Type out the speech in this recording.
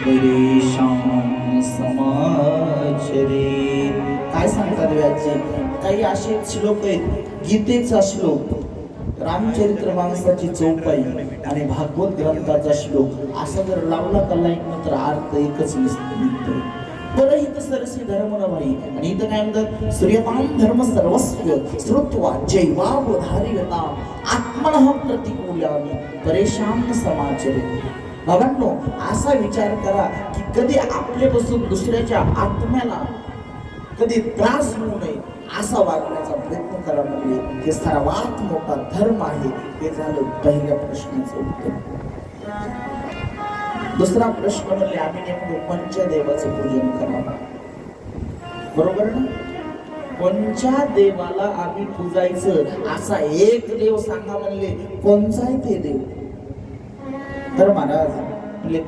परेशान समाचरे. काय सांगतात व्याचे काही असे श्लोक आहेत, गीतेचा श्लोक, रामचरित्र मानसाची चौपाई आणि भागवत ग्रंथाचा श्लोक असा जर लावला का लाईन तर अर्थ एकच निघतो. बरं इथं सरसी धर्म न भाई आणि इथं काय म्हणतात, सूर्यपान धर्म सर्वस्व श्रुत्वा जैवावधारियता आत्मनः प्रतिकूल्यानि परेशान समाचरे. बाबांनो, असा विचार करा की कधी आपल्यापासून दुसऱ्याच्या आत्म्याला कधी त्रास होऊ नये असा वागण्याचा प्रयत्न करा. म्हणजे हे सर्वात मोठा धर्म आहे. हे झालं पहिल्या प्रश्नाचं उत्तर. दुसरा प्रश्न म्हणजे आम्ही नेमकं पंचदेवाचं पूजन करावं, बरोबर ना? कोणत्या देवाला आम्ही पूजायचं असा एक देव सांगा म्हणले, कोणचा आहे ते देव? तर महाराज म्हणले